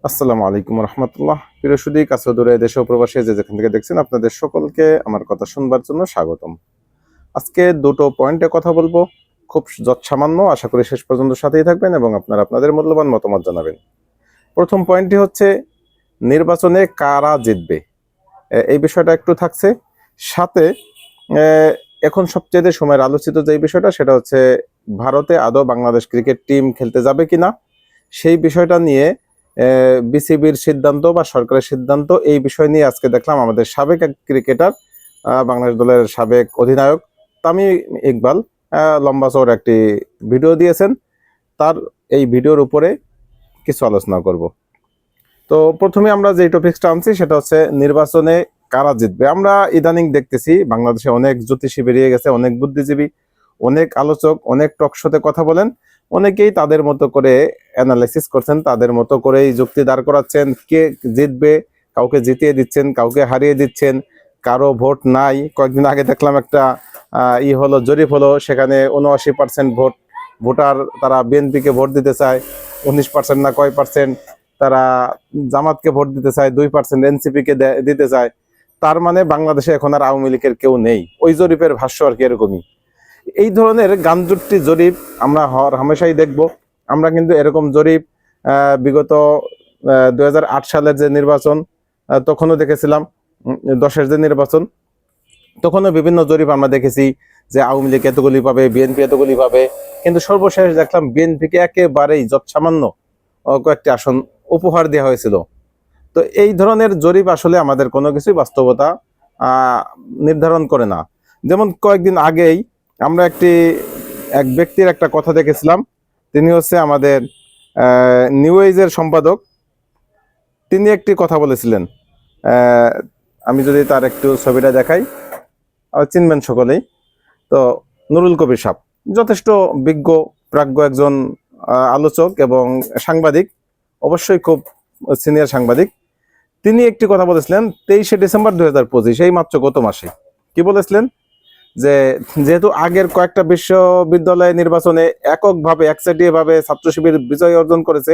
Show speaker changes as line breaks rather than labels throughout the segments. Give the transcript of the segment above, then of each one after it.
আসসালামু আলাইকুম রহমতুল্লাহ। প্রিয় সুদী, কাছে দূরে দেশ ও প্রবাসী যে যেখান থেকে দেখছেন, আপনাদের সকলকে আমার কথা শুনবার জন্য স্বাগতম। আজকে দুটো পয়েন্টে কথা বলবো, খুব যৎসামান্য। আশা করি শেষ পর্যন্ত সাথেই থাকবেন এবং আপনারা আপনাদের মূল্যবান মতামত জানাবেন। প্রথম পয়েন্টটি হচ্ছে নির্বাচনে কারা জিতবে, এই বিষয়টা একটু থাকছে। সাথে এখন সবচেয়ে সময়ের আলোচিত যে বিষয়টা, সেটা হচ্ছে ভারতে আদৌ বাংলাদেশ ক্রিকেট টিম খেলতে যাবে কিনা, সেই বিষয়টা নিয়ে বিসিবির সিদ্ধান্ত বা সরকারের সিদ্ধান্ত, এই বিষয় নিয়ে আজকে দেখলাম আমাদের সাবেক এক ক্রিকেটার, বাংলাদেশ দলের সাবেক অধিনায়ক তামিম ইকবাল লম্বা চওড়া একটি ভিডিও দিয়েছেন। তার এই ভিডিওর উপরে কিছু আলোচনা করব। তো প্রথমে আমরা যে টপিকসটা আনছি সেটা হচ্ছে নির্বাচনে কারা জিতবে। আমরা ইদানিং দেখতেছি বাংলাদেশে অনেক জ্যোতিষী বেরিয়ে গেছে, অনেক বুদ্ধিজীবী, অনেক আলোচক, অনেক টক শোতে কথা বলেন। অনেকেই তাদের মতো করে অ্যানালাইসিস করছেন, তাদের মতো করেই যুক্তি দাঁড় করাচ্ছেন কে জিতবে, কাউকে জিতিয়ে দিচ্ছেন, কাউকে হারিয়ে দিচ্ছেন, কারো ভোট নাই। কয়েকদিন আগে দেখলাম একটা জরিপ হলো, সেখানে 79% ভোটার তারা বিএনপিকে ভোট দিতে চায়, 19% না কয় পার্সেন্ট তারা জামাতকে ভোট দিতে চায়, 2% এনসিপি কে দিতে চায়। তার মানে বাংলাদেশে এখন আর আওয়ামী লীগের কেউ নেই। ওই জরিপের ভাষ্য আর কি এরকমই। এই ধরনের গানজুট্টি জরিপ আমরা হামেশাই দেখব। আমরা কিন্তু এরকম জরিপ বিগত 2008 সালের যে নির্বাচন, তখনও দেখেছিলাম। 10-এর যে নির্বাচন, তখনও বিভিন্ন জরিপ আমরা দেখেছি যে আওয়ামী লীগ এতগুলি পাবে, বিএনপি এতগুলি পাবে। কিন্তু সর্বশেষ দেখলাম বিএনপিকে একেবারেই যৎসামান্য কয়েকটি আসন উপহার দেওয়া হয়েছিল। তো এই ধরনের জরিপ আসলে আমাদের কোনো কিছুই বাস্তবতা নির্ধারণ করে না। যেমন কয়েকদিন আগেই আমরা এক ব্যক্তির একটা কথা দেখেছিলাম। তিনি হচ্ছে আমাদের নিউ এজের সম্পাদক। তিনি একটি কথা বলেছিলেন, আমি যদি তার একটু ছবিটা দেখাই, চিনবেন সকলেই। তো নুরুল কবির সাহেব যথেষ্ট বিজ্ঞ প্রাজ্ঞ একজন আলোচক এবং সাংবাদিক, অবশ্যই খুব সিনিয়র সাংবাদিক। তিনি একটি কথা বলেছিলেন 23শে ডিসেম্বর 2025, এই মাত্র গত মাসে। কি বলেছিলেন? যে যেহেতু আগের কয়েকটা বিশ্ববিদ্যালয় নির্বাচনে এককভাবে একচেটিয়া ভাবে ছাত্র শিবির বিজয় অর্জন করেছে,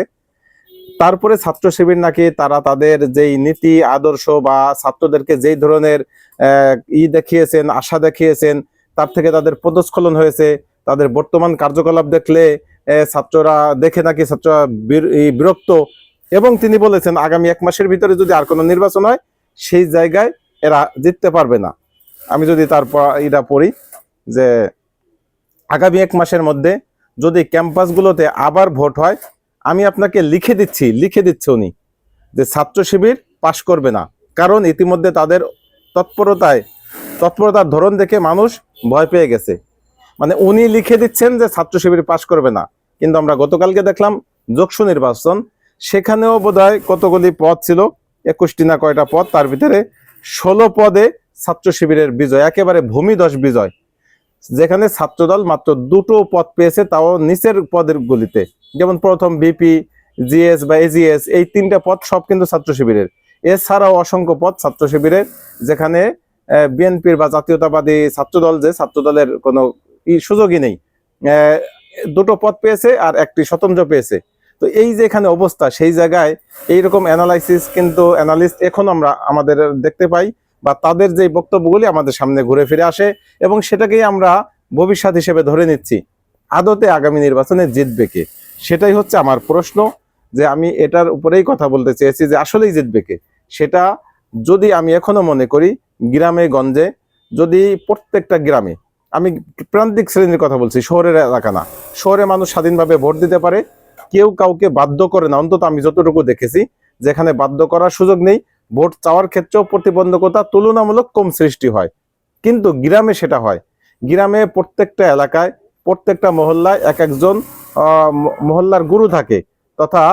তারপরে ছাত্র শিবির নাকি তারা তাদের যেই নীতি আদর্শ বা ছাত্রদেরকে যেই ধরনের দেখিয়েছেন, আশা দেখিয়েছেন, তার থেকে তাদের পদস্খলন হয়েছে। তাদের বর্তমান কার্যকলাপ দেখলে ছাত্ররা দেখে নাকি ছাত্ররা বিরক্ত। এবং তিনি বলেছেন আগামী 1 মাসের ভিতরে যদি আর কোনো নির্বাচন হয়, সেই জায়গায় এরা জিততে পারবে না। আমি যদি তারপর এটা পড়ি যে আগামী 1 মাসের মধ্যে যদি ক্যাম্পাসগুলোতে আবার ভোট হয়, আমি আপনাকে লিখে দিচ্ছি উনি, যে ছাত্র শিবির পাশ করবে না। কারণ ইতিমধ্যে তাদের তৎপরতার ধরন দেখে মানুষ ভয় পেয়ে গেছে। মানে উনি লিখে দিচ্ছেন যে ছাত্র শিবির পাশ করবে না। কিন্তু আমরা গতকালকে দেখলাম যোগসু নির্বাচন, সেখানেও বোধহয় কতগুলি পদ ছিল, 21টি না কয়টা পদ, তার ভিতরে 16 পদে ছাত্র শিবিরের বিজয়, একেবারে ভূমিধস বিজয়। যেখানে ছাত্রদল মাত্র 2টো পদ পেয়েছে, তাও নিচের পদের গুলিতে। যেমন প্রথম বিপি, জিএস বা এজিএস, এই 3টা পদ সব কিন্তু ছাত্র শিবিরের। এছাড়াও অসংখ্য পদ ছাত্র শিবিরের, যেখানে বিএনপির বা জাতীয়তাবাদী ছাত্রদল, যে ছাত্রদলের কোনো সুযোগই নেই। 2টো পদ পেয়েছে আর একটি স্বতন্ত্র পেয়েছে। তো এই যে এখানে অবস্থা, সেই জায়গায় এইরকম অ্যানালিস্ট এখন আমরা আমাদের দেখতে পাই, বা তাদের যে বক্তব্যগুলি আমাদের সামনে ঘুরে ফিরে আসে, এবং সেটাকেই আমরা ভবিষ্যৎ হিসেবে ধরে নিচ্ছি। আদতে আগামী নির্বাচনে জিতবে কে, সেটাই হচ্ছে আমার প্রশ্ন। যে আমি এটার উপরেই কথা বলতে চেয়েছি যে আসলেই জিতবে কে। সেটা যদি আমি এখনো মনে করি, গ্রামে গঞ্জে যদি প্রত্যেকটা গ্রামে, আমি প্রান্তিক শ্রেণীর কথা বলছি, শহরের এলাকা না, শহরে মানুষ স্বাধীনভাবে ভোট দিতে পারে, কেউ কাউকে বাধ্য করে না, অন্তত আমি যতটুকু দেখেছি। যেখানে বাধ্য করার সুযোগ নেই, ভোট চাওয়ার ক্ষেত্রেও প্রতিবন্ধকতা তুলনামূলক কম সৃষ্টি হয়। কিন্তু গ্রামে সেটা হয়। গ্রামে প্রত্যেকটা এলাকায়, প্রত্যেকটা মহল্লায় এক একজন মহল্লার গুরু থাকে, তথা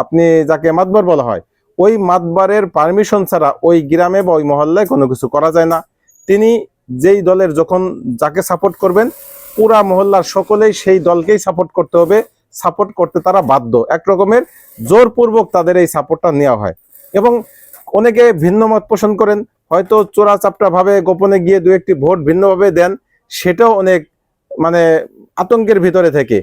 আপনি যাকে মাতবার বলা হয়, ওই মাতবারের পারমিশন ছাড়া ওই গ্রামে বা ওই মহল্লায় কোনো কিছু করা যায় না। তিনি যেই দলের যখন যাকে সাপোর্ট করবেন, পুরা মহল্লার সকলেই সেই দলকেই সাপোর্ট করতে হবে, সাপোর্ট করতে তারা বাধ্য। এক রকমের জোরপূর্বক তাদের এই সাপোর্টটা নেওয়া হয়। এবং অনেকে ভিন্ন মত পোষণ করেন, হয়তো চোরাচাপটা ভাবে গোপনে গিয়ে 2-1টি ভোট ভিন্নভাবে দেন, সেটাও অনেক মানে আতঙ্কের ভিতরে থেকে।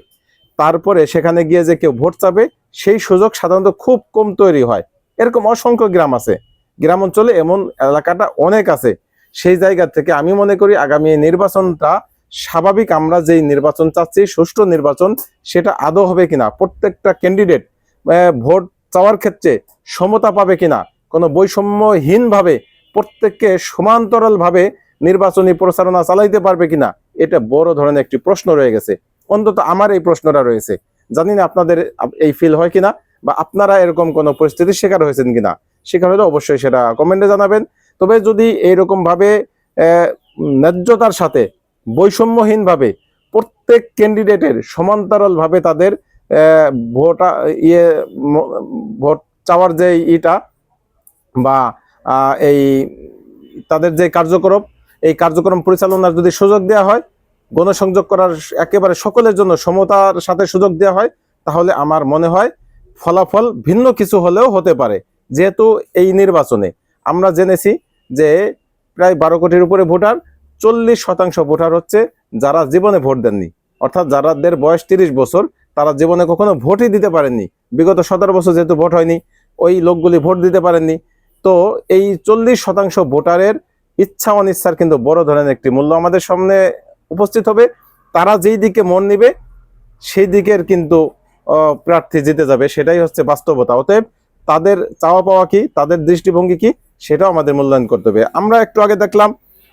তারপরে সেখানে গিয়ে যে কেউ ভোট চাবে, সেই সুযোগ সাধারণত খুব কম তৈরি হয়। এরকম অসংখ্য গ্রাম আছে, গ্রাম অঞ্চলে এমন এলাকাটা অনেক আছে। সেই জায়গা থেকে আমি মনে করি আগামী নির্বাচনটা স্বাভাবিক, আমরা যেই নির্বাচন চাচ্ছি সুষ্ঠু নির্বাচন, সেটা আদৌ হবে কিনা, প্রত্যেকটা ক্যান্ডিডেট ভোট চাওয়ার ক্ষেত্রে সমতা পাবে কিনা, কোনো বৈষম্যহীন ভাবে প্রত্যেককে সমান্তরাল ভাবে নির্বাচনী প্রচারণা চালাইতে পারবে কিনা, এটা বড় ধরনের একটি প্রশ্ন রয়ে গেছে। অন্তত আমার এই প্রশ্নটা রয়েছে, জানি না আপনাদের এই ফিল হয় কিনা, বা আপনারা এরকম কোনো পরিস্থিতির শিকার হয়েছেন কিনা। শিকার হলে অবশ্যই সেটা কমেন্টে জানাবেন। তবে যদি এইরকম ভাবে ন্যায্যতার সাথে বৈষম্যহীন ভাবে প্রত্যেক ক্যান্ডিডেটের সমান্তরাল ভাবে তাদের ভোট ভোট চাওয়ার যে ইটা বা এই তাদের যে কার্যক্রম, এই কার্যক্রম পরিচালনার যদি সুযোগ দেওয়া হয়, গণসংযোগ করার একেবারে সকলের জন্য সমতার সাথে সুযোগ দেওয়া হয়, তাহলে আমার মনে হয় ফলাফল ভিন্ন কিছু হলেও হতে পারে। যেহেতু এই নির্বাচনে আমরা জেনেছি যে প্রায় 12 কোটির উপরে ভোটার, 40% ভোটার হচ্ছে যারা জীবনে ভোট দেননি, অর্থাৎ যাদের বয়স 30 বছর, তারা জীবনে কখনো ভোটই দিতে পারেননি। বিগত 17 বছর যেহেতু ভোট হয়নি, ওই লোকগুলি ভোট দিতে পারেননি। তো এই 40% ভোটারের ইচ্ছা অনিচ্ছার কিন্তু বড় ধরনের একটি মূল্য আমাদের সামনে উপস্থিত হবে। তারা যেই দিকে মন নিবে সেই দিকের কিন্তু প্রার্থী জিতে যাবে, সেটাই হচ্ছে বাস্তবতা। অতএব তাদের চাওয়া পাওয়া কি, তাদের দৃষ্টিভঙ্গি কি, সেটাও আমাদের মূল্যায়ন করতে হবে। আমরা একটু আগে দেখলাম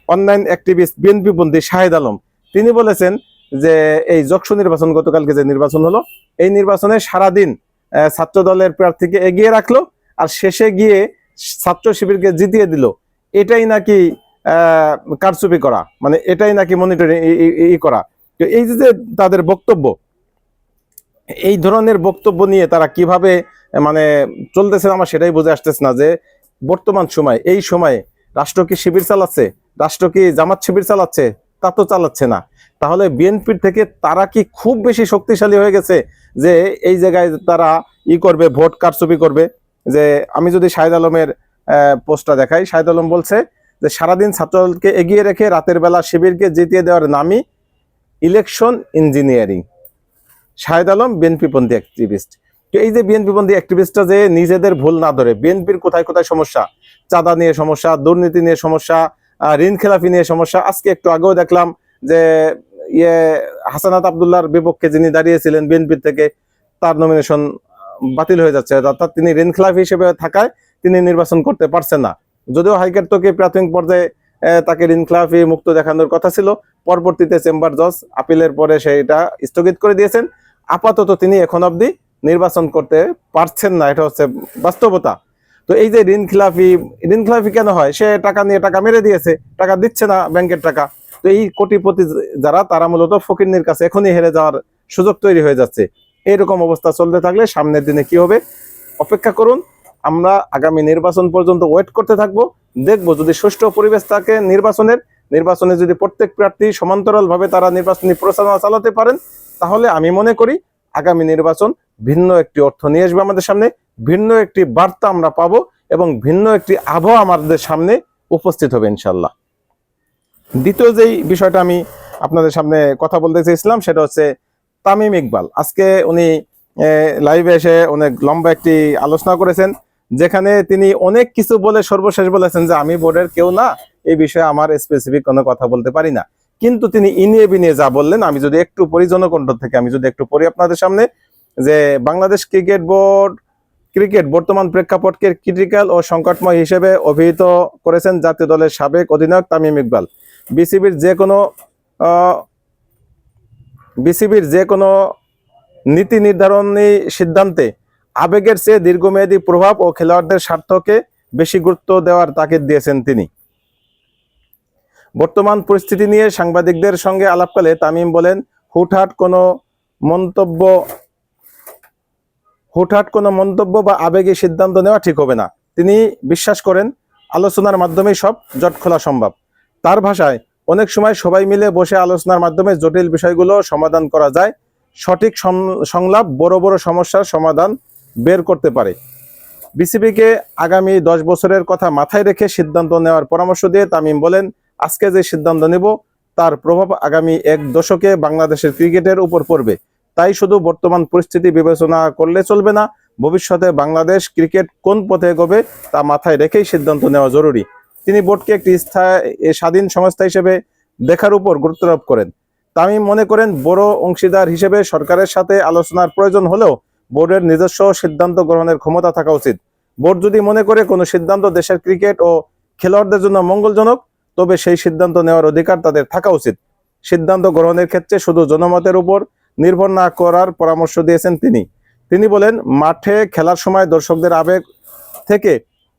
অনলাইন অ্যাক্টিভিস্ট বিএনপি বন্দী শাহেদ আলম, তিনি বলেছেন যে এই যক্ষু নির্বাচন, গতকালকে যে নির্বাচন হলো, এই নির্বাচনে সারাদিন ছাত্র দলের প্রার্থীকে এগিয়ে রাখলো আর শেষে গিয়ে ছাত্র শিবিরকে জিতিয়ে দিল। এটাই নাকি কারচুপি করা, মানে এটাই নাকি মনিটরিং করা। তো এই যে তাদের বক্তব্য, এই ধরনের বক্তব্য নিয়ে তারা কিভাবে মানে চলতেছে, আমার সেটাই বুঝে আসতেছে না যে বর্তমান সময়, এই সময়ে রাষ্ট্র কি শিবির চালাচ্ছে, রাষ্ট্র কি জামাত শিবির চালাচ্ছে? তা তো চালাচ্ছে না। তাহলে বিএনপির থেকে তারা কি খুব বেশি শক্তিশালী হয়ে গেছে যে এই জায়গায় তারা করবে, ভোট কারচুপি করবে? যে আমি যদি শাহেদ আলমের পোস্টটা দেখাই, শাহেদ আলম বলছে যে সারাদিন ছাত্রদলকে এগিয়ে রেখে রাতের বেলা শিবিরকে জিতিয়ে দেওয়ার নামই ইলেকশন ইঞ্জিনিয়ারিং। শাহেদ আলম বিএনপিপন্থী অ্যাক্টিভিস্ট। তো এই যে বিএনপিপন্থী অ্যাক্টিভিস্টটা যে নিজেদের ভুল না ধরে বিএনপির কোথায় কোথায় সমস্যা, চাঁদা নিয়ে সমস্যা, দুর্নীতি নিয়ে সমস্যা, ঋণ খেলাফি নিয়ে সমস্যা, আজকে একটু আগেও দেখলাম যে হাসানাত আব্দুল্লাহর বিপক্ষে যিনি দাঁড়িয়েছিলেন বিএনপির থেকে, তার নমিনেশন বাতিল হয়ে যাচ্ছে, অর্থাৎ তিনি ঋণ খেলাফি হিসেবে থাকায় তিনি নির্বাচন করতে পারছেন না। যদিও হাইকোর্ট থেকে প্রাথমিক পর্যায়ে তাকে ঋণ খেলাফি মুক্ত দেখানোর কথা ছিল, পরবর্তীতে চেম্বার জজ আপিলের পরে সেইটা স্থগিত করে দিয়েছেন। আপাতত তিনি এখন অবধি নির্বাচন করতে পারছেন না, এটা হচ্ছে বাস্তবতা। তো এই যে ঋণ খেলাফি কেন হয়? সে টাকা নিয়ে টাকা মেরে দিয়েছে, টাকা দিচ্ছে না, ব্যাংকের টাকা। তো এই কোটিপতি যারা, তারা মূলত ফকিরনির কাছে এখনই হেরে যাওয়ার সুযোগ তৈরি হয়ে যাচ্ছে। এইরকম অবস্থা চলতে থাকলে সামনের দিনে কি হবে অপেক্ষা করুন। আমরা আগামী নির্বাচন পর্যন্ত ওয়েট করতে থাকবো, দেখবো যদি সুষ্ঠু পরিবেশ থাকে নির্বাচনে যদি প্রত্যেক প্রার্থী সমান্তরাল ভাবে তারা নির্বাচনী প্রচারণা চালাতে পারেন, তাহলে আমি মনে করি আগামী নির্বাচন ভিন্ন একটি অর্থ নিয়ে আসবে আমাদের সামনে, ভিন্ন একটি বার্তা আমরা পাবো এবং ভিন্ন একটি আবহাওয়া আমাদের সামনে উপস্থিত হবে ইনশাল্লাহ। দ্বিতীয় যেই বিষয়টা আমি আপনাদের সামনে কথা বলতে চাইছিলাম সেটা হচ্ছে তামিম ইকবাল। আজকে উনি লাইভে এসে অনেক লম্বা একটি আলোচনা করেছেন, যেখানে তিনি অনেক কিছু বলে সর্বশেষ বলেছেন যে আমি বোর্ডের কেউ না, এই বিষয়ে আমার স্পেসিফিক কোনো কথা বলতে পারি না। কিন্তু তিনি ইনিয়ে বিনিয়ে যা বললেন, আমি যদি একটু পড়ি জনকণ্ঠ থেকে, আমি যদি একটু পড়ি আপনাদের সামনে, যে বাংলাদেশ ক্রিকেট বর্তমান প্রেক্ষাপটকে ক্রিটিক্যাল ও সংকটময় হিসেবে অভিহিত করেছেন জাতীয় দলের সাবেক অধিনায়ক তামিম ইকবাল। বিসিবির যে কোনো নীতি নির্ধারণী সিদ্ধান্তে আবেগের চেয়ে দীর্ঘমেয়াদী প্রভাব ও খেলোয়াড়দের স্বার্থকে বেশি গুরুত্ব দেওয়ার তাগিদ দিয়েছেন তিনি। বর্তমান পরিস্থিতি নিয়ে সাংবাদিকদের সঙ্গে আলাপকালে তামিম বলেন, হুটহাট কোনো মন্তব্য বা আবেগী সিদ্ধান্ত নেওয়া ঠিক হবে না। তিনি বিশ্বাস করেন আলোচনার মাধ্যমেই সব জট খোলা সম্ভব। তার ভাষায়, অনেক সময় সবাই মিলে বসে আলোচনার মাধ্যমে জটিল বিষয়গুলো সমাধান করা যায়। সঠিক সংলাপ বড় বড় সমস্যার সমাধান বের করতে পারে। বিসিবিকে আগামী 10 বছরের কথা মাথায় রেখে সিদ্ধান্ত নেওয়ার পরামর্শ দিয়ে তামিম বলেন, আজকে যে সিদ্ধান্ত নেব তার প্রভাব আগামী 1 দশকে বাংলাদেশের ক্রিকেটের উপর পড়বে। তাই শুধু বর্তমান পরিস্থিতি বিবেচনা করলে চলবে না, ভবিষ্যতে বাংলাদেশ ক্রিকেট কোন পথে এগোবে তা মাথায় রেখেই সিদ্ধান্ত নেওয়া জরুরি। তিনি বোর্ডকে একটি স্বাধীন সংস্থা হিসেবে দেখার উপর গুরুত্ব আরোপ করেন। তামিম মনে করেন, বড় অংশীদার হিসেবে সরকারের সাথে আলোচনার প্রয়োজন হলেও বোর্ডের নিজস্ব সিদ্ধান্ত গ্রহণের ক্ষমতা থাকা উচিত। বোর্ড যদি মনে করে কোনো সিদ্ধান্ত দেশের ক্রিকেট ও খেলোয়াড়দের জন্য মঙ্গলজনক, তবে সেই সিদ্ধান্ত নেওয়ার অধিকার তাদের থাকা উচিত। সিদ্ধান্ত গ্রহণের ক্ষেত্রে শুধু জনমতের উপর নির্ভর না করার পরামর্শ দিয়েছেন তিনি বলেন, মাঠে খেলার সময় দর্শকদের আবেগ থেকে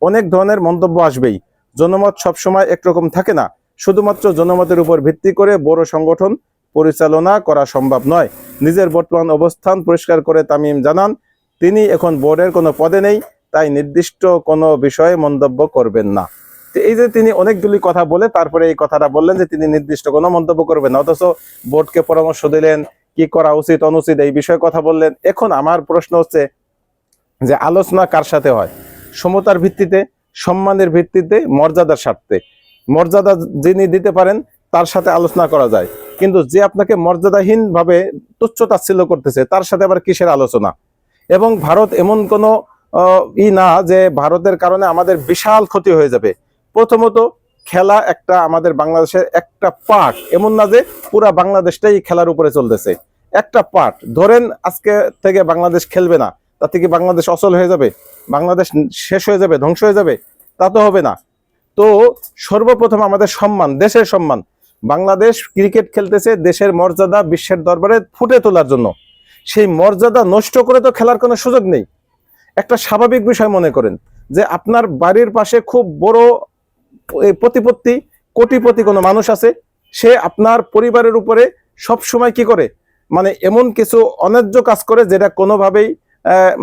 অনেক ধরনের মন্তব্য আসবেই। জনমত সবসময় একরকম থাকে না। শুধুমাত্র জনমতের উপর ভিত্তি করে বড় সংগঠন পরিচালনা করা সম্ভব নয়। নিজের বর্তমান অবস্থান পরিষ্কার করে তামিম জানান, তিনি এখন বোর্ডের কোনো পদে নেই, তাই নির্দিষ্ট কোনো বিষয়ে মন্তব্য করবেন না। এই যে তিনি অনেকগুলি কথা বলে তারপরে এই কথাটা বললেন যে তিনি নির্দিষ্ট কোনো মন্তব্য করবেন না, অথচ বোর্ডকে পরামর্শ দিলেন কি করা উচিত অনুচিত এই বিষয়ে কথা বললেন। এখন আমার প্রশ্ন হচ্ছে যে আলোচনা কার সাথে হয়? সমতার ভিত্তিতে, সম্মানের ভিত্তিতে, মর্যাদার স্বার্থে। মর্যাদা যিনি দিতে পারেন তার সাথে আলোচনা করা যায়, কিন্তু যে আপনাকে মর্যাদাহীন ভাবে তুচ্ছ তাচ্ছিল্য করতেছে তার সাথে আবার কিসের আলোচনা? এবং ভারত এমন কোনো না যে ভারতের কারণে আমাদের বিশাল ক্ষতি হয়ে যাবে। প্রথমত, খেলা একটা আমাদের বাংলাদেশের একটা পার্ট, এমন না যে পুরা বাংলাদেশটাই খেলার উপরে চলতেছে, একটা পার্ট। ধরেন আজকে থেকে বাংলাদেশ খেলবে না, তাতে কি বাংলাদেশ অচল হয়ে যাবে? বাংলাদেশ শেষ হয়ে যাবে, ধ্বংস হয়ে যাবে? তা তো হবে না। তো সর্বপ্রথম আমাদের সম্মান, দেশের সম্মান। বাংলাদেশ ক্রিকেট খেলতেছে দেশের মর্যাদা বিশ্বের দরবারে ফুটে তোলার জন্য। সেই মর্যাদা নষ্ট করে তো খেলার কোনো সুযোগ নেই। একটা স্বাভাবিক বিষয় মনে করেন যে আপনার বাড়ির পাশে খুব বড় প্রতিপত্তি, কোটিপতি কোনো মানুষ আছে, সে আপনার পরিবারের উপরে সব সময় কি করে, মানে এমন কিছু অন্যায্য কাজ করে যেটা কোনোভাবেই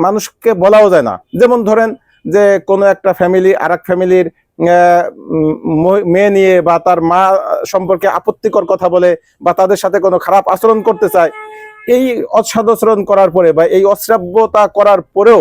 মানুষকে বলাও যায় না। যেমন ধরেন যে কোনো একটা ফ্যামিলি আর এক ফ্যামিলির মেয়ে নিয়ে বা তার মা সম্পর্কে আপত্তিকর কথা বলে বা তাদের সাথে কোনো খারাপ আচরণ করতে চায়। এই অসদাচরণ করার পরে বা এই অশ্রাব্যতা করার পরেও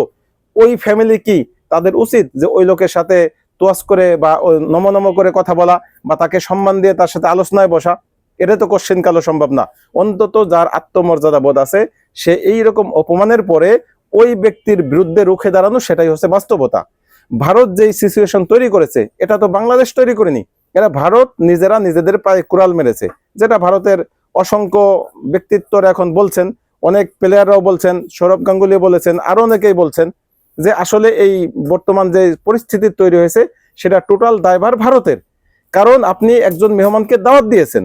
ওই ফ্যামিলি কি তাদের উচিত যে ওই লোকের সাথে তোয়াজ করে বা নম নম করে কথা বলা বা তাকে সম্মান দিয়ে তার সাথে আলোচনায় বসা? এটা তো কোশ্চেন কালো সম্ভব না। অন্তত যার আত্মমর্যাদা বোধ আছে সে এই রকম অপমানের পরে ওই ব্যক্তির বিরুদ্ধে রুখে দাঁড়ানো, সেটাই হচ্ছে বাস্তবতা। ভারত যেই সিচুয়েশন তৈরি করেছে এটা তো বাংলাদেশ তৈরি করেনি, এরা ভারত নিজেরা নিজেদের পায়ে কুড়াল মেরেছে। যেটা ভারতের অসংখ্য ব্যক্তিত্বরা এখন বলছেন, অনেক প্লেয়াররাও বলছেন, সৌরভ গাঙ্গুলি বলেছেন, আরো অনেকেই বলছেন যে আসলে এই বর্তমান যে পরিস্থিতি তৈরি হয়েছে সেটা টোটাল দায়ভার ভারতের। কারণ আপনি একজন মেহমানকে দাওয়াত দিয়েছেন,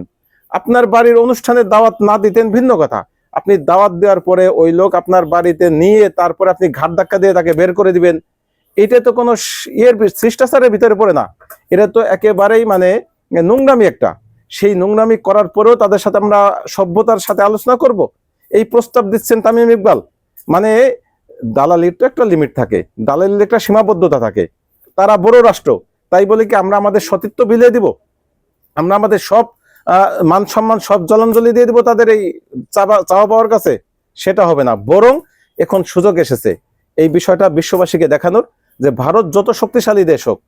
আপনার বাড়ির অনুষ্ঠানে দাওয়াত না দিতেন ভিন্ন কথা, আপনি দাওয়াত দেওয়ার পরে ওই লোক আপনার বাড়িতে নিয়ে তারপরে আপনি ঘাট ধাক্কা দিয়ে তাকে বের করে দিবেন, এটা তো কোনো শিষ্টাচারের ভিতরে পড়ে না। এটা তো একেবারেই মানে নোংরামি একটা। সেই নোংরামি করার পরেও তাদের সাথে আমরা সভ্যতার সাথে আলোচনা করব, এই প্রস্তাব দিচ্ছেন তামিম ইকবাল। মানে দালালির তো একটা লিমিট থাকে, দালালির একটা সীমাবদ্ধতা থাকে। তারা বড় রাষ্ট্র, তাই বলে কি আমরা আমাদের সতীত্ব বিলিয়ে দিব? আমরা আমাদের সব মান সম্মান সব জলাঞ্জলি দিয়ে দিব তাদের এই চাওয়া পাওয়ার কাছে? সেটা হবে না। বরং এখন সুযোগ এসেছে এই বিষয়টা বিশ্ববাসীকে দেখানোর যে ভারত যত শক্তিশালী দেশ হোক,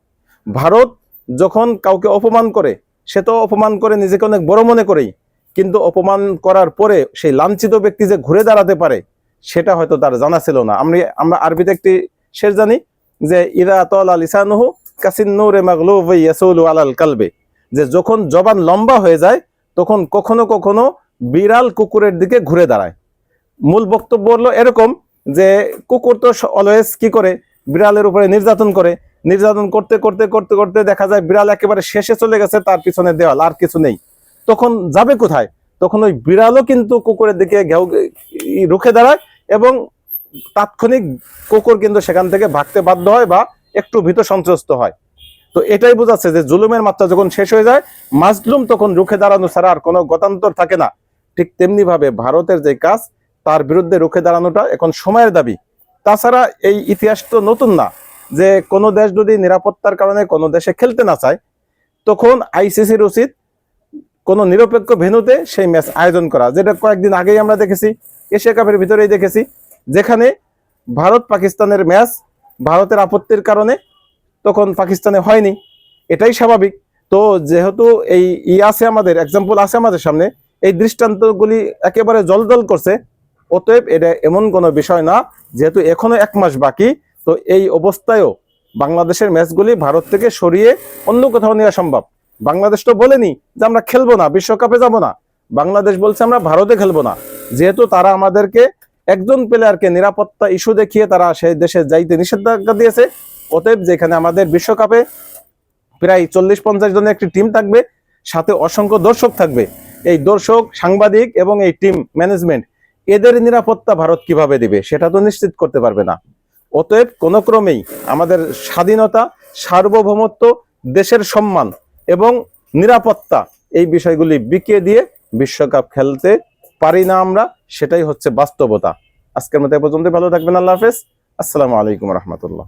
ভারত যখন কাউকে অপমান করে সে তো অপমান করে নিজেকে অনেক বড় মনে করেই, কিন্তু অপমান করার পরে সেই লাঞ্ছিত ব্যক্তি যে ঘুরে দাঁড়াতে পারে সেটা হয়তো তার জানা ছিল না। আমরা আরবিতে একটি শের জানি যে ইরা তালা লিসানুহু কাসিন্নুরে মাগলুবি ইয়াসুলু আলাল কালবে, যে যখন জবান লম্বা হয়ে যায় তখন কখনো কখনো বিড়াল কুকুরের দিকে ঘুরে দাঁড়ায়। মূল বক্তব্য হলো এরকম যে কুকুর তো অলওয়েজ কি করে, বিড়ালের উপরে নির্যাতন করে, নির্যাতন করতে করতে করতে করতে দেখা যায় বিড়াল একেবারে শেষে চলে গেছে, তার পিছনে দেওয়াল আর কিছু নেই, তখন যাবে কোথায়? তখন ওই বিড়ালও কিন্তু কুকুরের দিকে রুখে দাঁড়ায় এবং তাৎক্ষণিক কুকুর কিন্তু সেখান থেকে ভাগতে বাধ্য হয় বা একটু ভীত সন্ত্রস্ত হয়। তো এটাই বোঝাচ্ছে যে জুলুমের মাত্রা যখন শেষ হয়ে যায় মাজলুম তখন রুখে দাঁড়ানো ছাড়া আর কোনো গতান্তর থাকে না। ঠিক তেমনি ভাবে ভারতের যে কাজ তার বিরুদ্ধে রুখে দাঁড়ানোটা এখন সময়ের দাবি। তাছাড়া এই ইতিহাস তো নতুন না যে কোনো দেশ যদি নিরাপত্তার কারণে কোনো দেশে খেলতে না চায় তখন আইসিসির উচিত কোনো নিরপেক্ষ ভেন্যুতে সেই ম্যাচ আয়োজন করা, যেটা কয়েকদিন আগেই আমরা দেখেছি, এশিয়া কাপের ভিতরেই দেখেছি, যেখানে ভারত পাকিস্তানের ম্যাচ ভারতের আপত্তির কারণে তখন পাকিস্তানে হয়নি, এটাই স্বাভাবিক। তো যেহেতু এই আছে আমাদের এক্সাম্পল আছে আমাদের সামনে, এই দৃষ্টান্তগুলি একেবারে জলজল করছে, অতএব এটা এমন কোনো বিষয় না, যেহেতু এখনো 1 মাস বাকি, তো এই অবস্থায়ও বাংলাদেশের ম্যাচগুলি ভারত থেকে সরিয়ে অন্য কোথাও নেওয়া সম্ভব। বাংলাদেশ তো বলেনি যে আমরা খেলবো না, বিশ্বকাপে যাব না। বাংলাদেশ বলছে আমরা ভারতে খেলবো না, যেহেতু তারা আমাদেরকে একজন প্লেয়ারকে নিরাপত্তা ইস্যু দেখিয়ে তারা সেই দেশে যাইতে নিষেধাজ্ঞা দিয়েছে। অতএব যেখানে আমাদের বিশ্বকাপে প্রায় 40-50 জনের একটি টিম থাকবে, সাথে অসংখ্য দর্শক থাকবে, এই দর্শক, সাংবাদিক এবং এই টিম ম্যানেজমেন্ট, এদের নিরাপত্তা ভারত কিভাবে দিবে সেটা তো নিশ্চিত করতে পারবে না। অতএব কোনো ক্রমেই আমাদের স্বাধীনতা, সার্বভৌমত্ব, দেশের সম্মান এবং নিরাপত্তা, এই বিষয়গুলি বিকিয়ে দিয়ে বিশ্বকাপ খেলতে পারি না আমরা, সেটাই হচ্ছে বাস্তবতা। আজকের মতো এ পর্যন্ত, ভালো থাকবেন, আল্লাহ হাফেজ, আসসালামু আলাইকুম রহমতুল্লাহ।